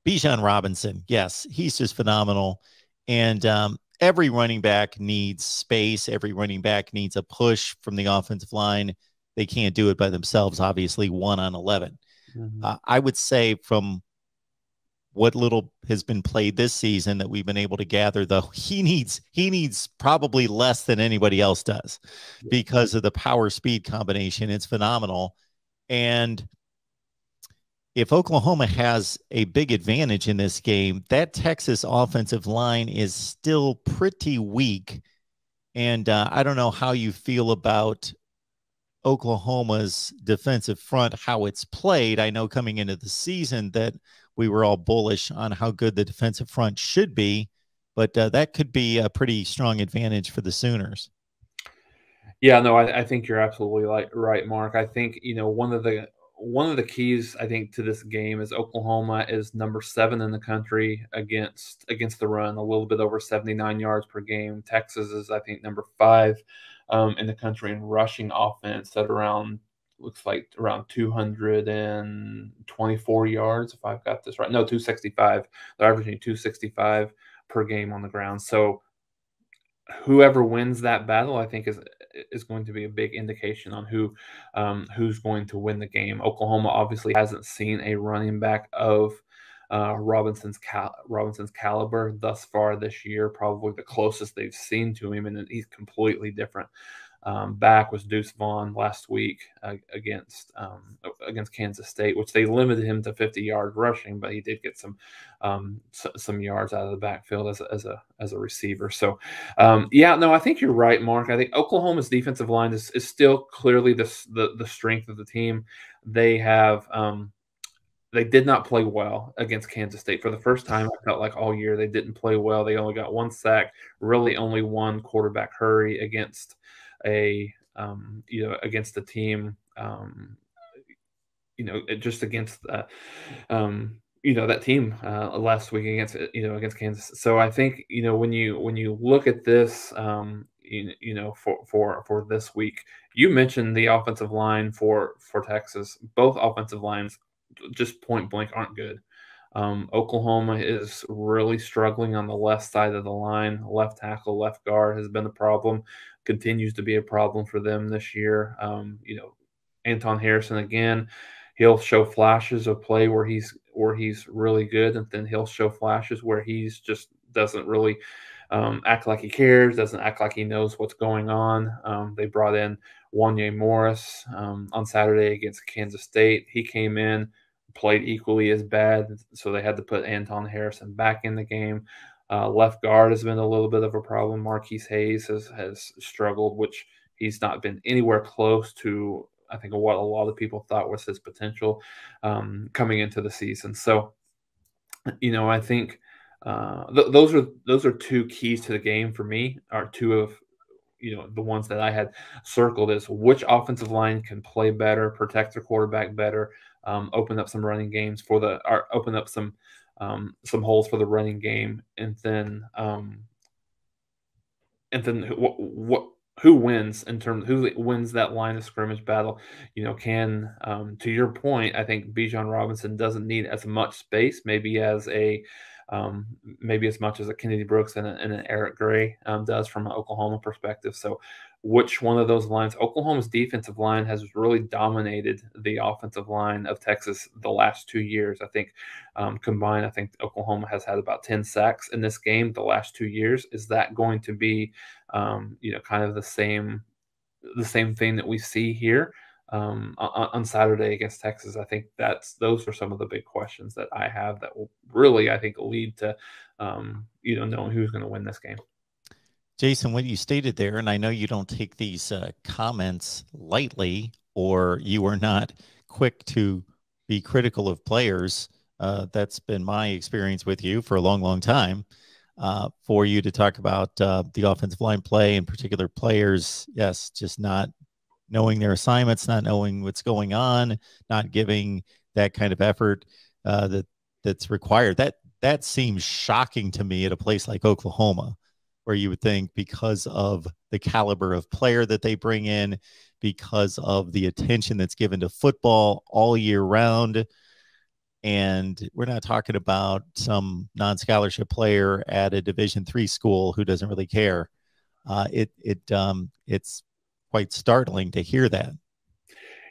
Bijan Robinson, yes, he's just phenomenal. And every running back needs space. Every running back needs a push from the offensive line. They can't do it by themselves, obviously, 1-on-11. I would say from what little has been played this season that we've been able to gather, though, he needs probably less than anybody else does because of the power speed combination. It's phenomenal. And if Oklahoma has a big advantage in this game, that Texas offensive line is still pretty weak. And I don't know how you feel about Oklahoma's defensive front, how it's played. I know coming into the season that we were all bullish on how good the defensive front should be, but that could be a pretty strong advantage for the Sooners. Yeah, no, I think you're absolutely right, Mark. I think one of the keys I think to this game is Oklahoma is number 7 in the country against the run, a little bit over 79 yards per game. Texas is I think number 5 in the country in rushing offense at looks like around 224 yards if I've got this right. No, 265. They're averaging 265 per game on the ground. So whoever wins that battle, I think, is going to be a big indication on who's going to win the game. Oklahoma obviously hasn't seen a running back of Robinson's caliber thus far this year. Probably the closest they've seen to him, and he's completely different. Back was Deuce Vaughn last week against Kansas State, which they limited him to 50 yards rushing, but he did get some yards out of the backfield as a receiver. So, yeah, no, I think you're right, Mark. I think Oklahoma's defensive line is still clearly the strength of the team. They have they did not play well against Kansas State. For the first time, I felt like all year they didn't play well. They only got 1 sack, really only 1 quarterback hurry against against the team, just against that team last week against Kansas. So I think when you look at this, for this week, you mentioned the offensive line for Texas. Both offensive lines, just point blank, aren't good. Oklahoma is really struggling on the left side of the line. Left tackle, left guard has been a problem, continues to be a problem for them this year. Anton Harrison again, he'll show flashes of play where he's really good, and then he'll show flashes where he's just doesn't really act like he cares, doesn't act like he knows what's going on. They brought in Wanye Morris on Saturday against Kansas State. He came in, played equally as bad, so they had to put Anton Harrison back in the game. Left guard has been a little bit of a problem. Marquise Hayes has struggled, which he's not been anywhere close to, I think, what a lot of people thought was his potential coming into the season. So, I think those are 2 keys to the game for me, are 2 of the ones that I had circled is which offensive line can play better, protect their quarterback better, open up some running games open up some holes for the running game, and then who wins in terms who wins that line of scrimmage battle. To your point, I think Bijan Robinson doesn't need as much space, maybe as much as a Kennedy Brooks and an Eric Gray does from an Oklahoma perspective. So which one of those lines? Oklahoma's defensive line has really dominated the offensive line of Texas the last 2 years. I think combined, I think Oklahoma has had about 10 sacks in this game the last 2 years. Is that going to be, kind of the same thing that we see here on Saturday against Texas? I think those are some of the big questions that I have that will really, I think, lead to knowing who's going to win this game. Jason, what you stated there, and I know you don't take these comments lightly, or you are not quick to be critical of players. That's been my experience with you for a long, long time. For you to talk about the offensive line play, in particular players, yes, just not knowing their assignments, not knowing what's going on, not giving that kind of effort that's required. That seems shocking to me at a place like Oklahoma, where you would think because of the caliber of player that they bring in, because of the attention that's given to football all year round, And we're not talking about some non-scholarship player at a Division III school who doesn't really care. It's quite startling to hear that.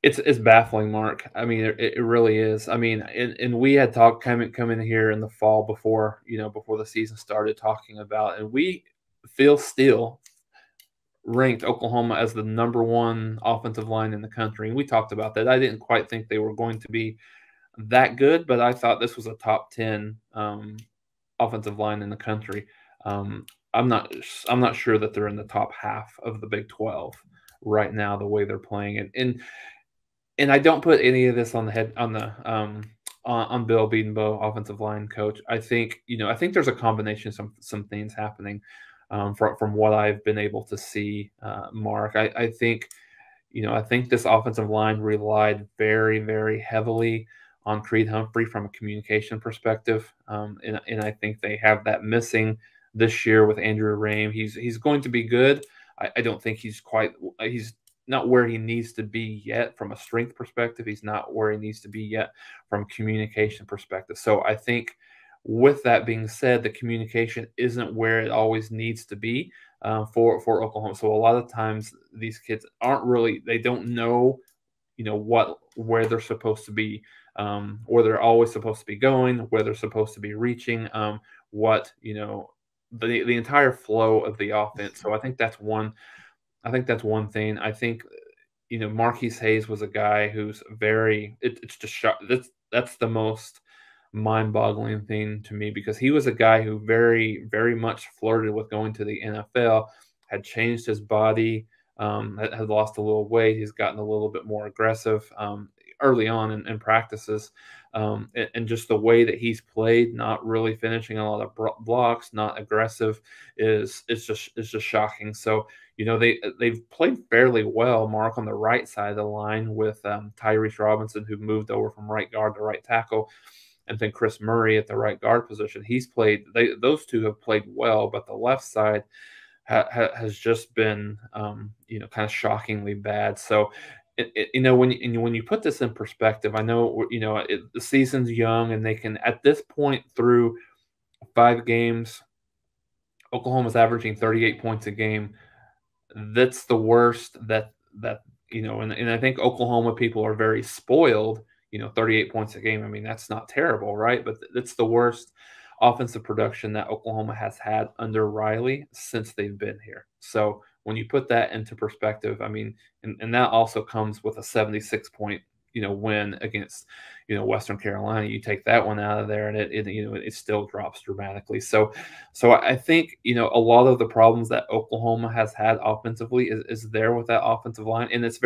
It's baffling, Mark. I mean, it really is. I mean, and we had talked coming here in the fall before before the season started talking about, and we feel still ranked Oklahoma as the number one offensive line in the country. And we talked about that. I didn't quite think they were going to be that good, but I thought this was a top 10 offensive line in the country. Um, I'm not sure that they're in the top half of the Big 12 right now, the way they're playing it. And I don't put any of this on the head on Bill Bedenbaugh, offensive line coach. I think I think there's a combination of some things happening from what I've been able to see. Mark, I think I think this offensive line relied very heavily on Creed Humphrey from a communication perspective, and I think they have that missing this year with Andrew Rame. He's going to be good. I don't think he's not where he needs to be yet from a strength perspective. He's not where he needs to be yet from a communication perspective. So I think with that being said, the communication isn't where it always needs to be for Oklahoma. So a lot of times these kids they don't know where they're supposed to be, where they're always supposed to be going, where they're supposed to be reaching, what the entire flow of the offense. So I think that's one. I think that's one thing. I think Marquise Hayes was a guy who's it's just that's the most mind-boggling thing to me, because he was a guy who very much flirted with going to the NFL, had changed his body, had lost a little weight. He's gotten a little bit more aggressive early on in practices, and just the way that he's played, not really finishing a lot of blocks, not aggressive, is just shocking. So they've played fairly well, Mark, on the right side of the line with Tyrese Robinson, who moved over from right guard to right tackle, and then Chris Murray at the right guard position. Those two have played well, but the left side has just been kind of shockingly bad. So when you put this in perspective, I know the season's young, and they can, at this point through 5 games, Oklahoma's averaging 38 points a game. That's the worst and I think Oklahoma people are very spoiled. 38 points a game. I mean, that's not terrible, right? But that's the worst offensive production that Oklahoma has had under Riley since they've been here. So when you put that into perspective, I mean, and that also comes with a 76 point win against Western Carolina. You take that one out of there, and it still drops dramatically. So I think a lot of the problems that Oklahoma has had offensively is there with that offensive line, and it's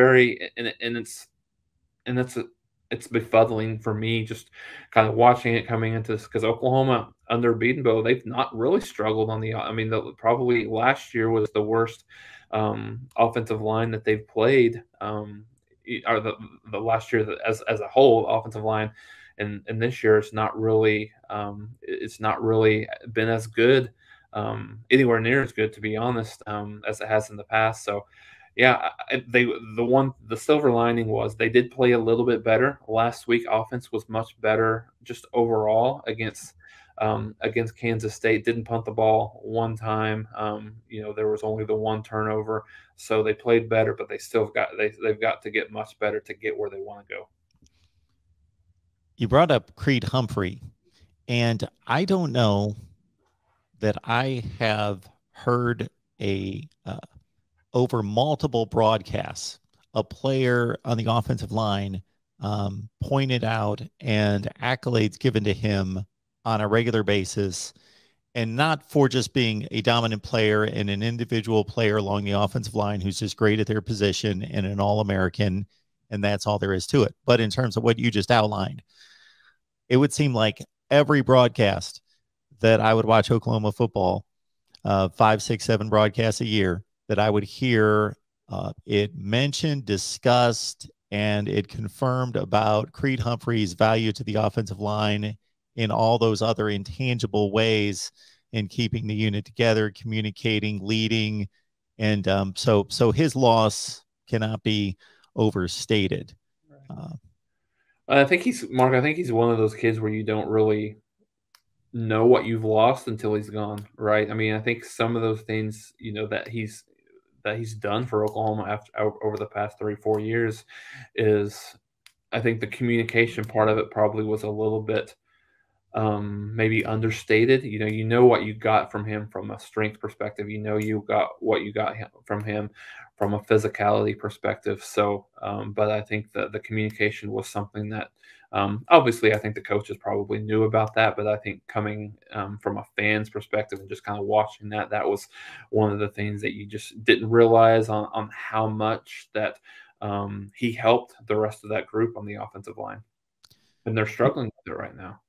befuddling for me just kind of watching it coming into this, because Oklahoma under Bedenbaugh, they've not really struggled on the. I mean, probably last year was the worst offensive line that they've played. Or the last year as a whole offensive line, and this year it's not really been as good, anywhere near as good, to be honest, as it has in the past. So yeah, the silver lining was they did play a little bit better last week. Offense was much better just overall against Kansas State. Didn't punt the ball one time. There was only the one turnover, so they played better, but they've got to get much better to get where they want to go. You brought up Creed Humphrey, and I don't know that I have heard over multiple broadcasts a player on the offensive line pointed out and accolades given to him on a regular basis, and not for just being a dominant player and an individual player along the offensive line who's just great at their position and an All-American, and that's all there is to it. But in terms of what you just outlined, it would seem like every broadcast that I would watch Oklahoma football, 5, 6, 7 broadcasts a year, that I would hear it mentioned, discussed, and it confirmed about Creed Humphrey's value to the offensive line in all those other intangible ways in keeping the unit together, communicating, leading. And so his loss cannot be overstated. I think he's Mark. I think he's one of those kids where you don't really know what you've lost until he's gone, right? I mean, I think some of those things, that he's done for Oklahoma over the past 3-4 years is, I think the communication part of it probably was a little bit maybe understated. You know what you got from him from a strength perspective. You know you got what you got from him from a physicality perspective. So, but I think that the communication was something that obviously I think the coaches probably knew about that. But I think coming from a fan's perspective and just kind of watching that, that was one of the things that you just didn't realize on how much that he helped the rest of that group on the offensive line, and they're struggling with it right now.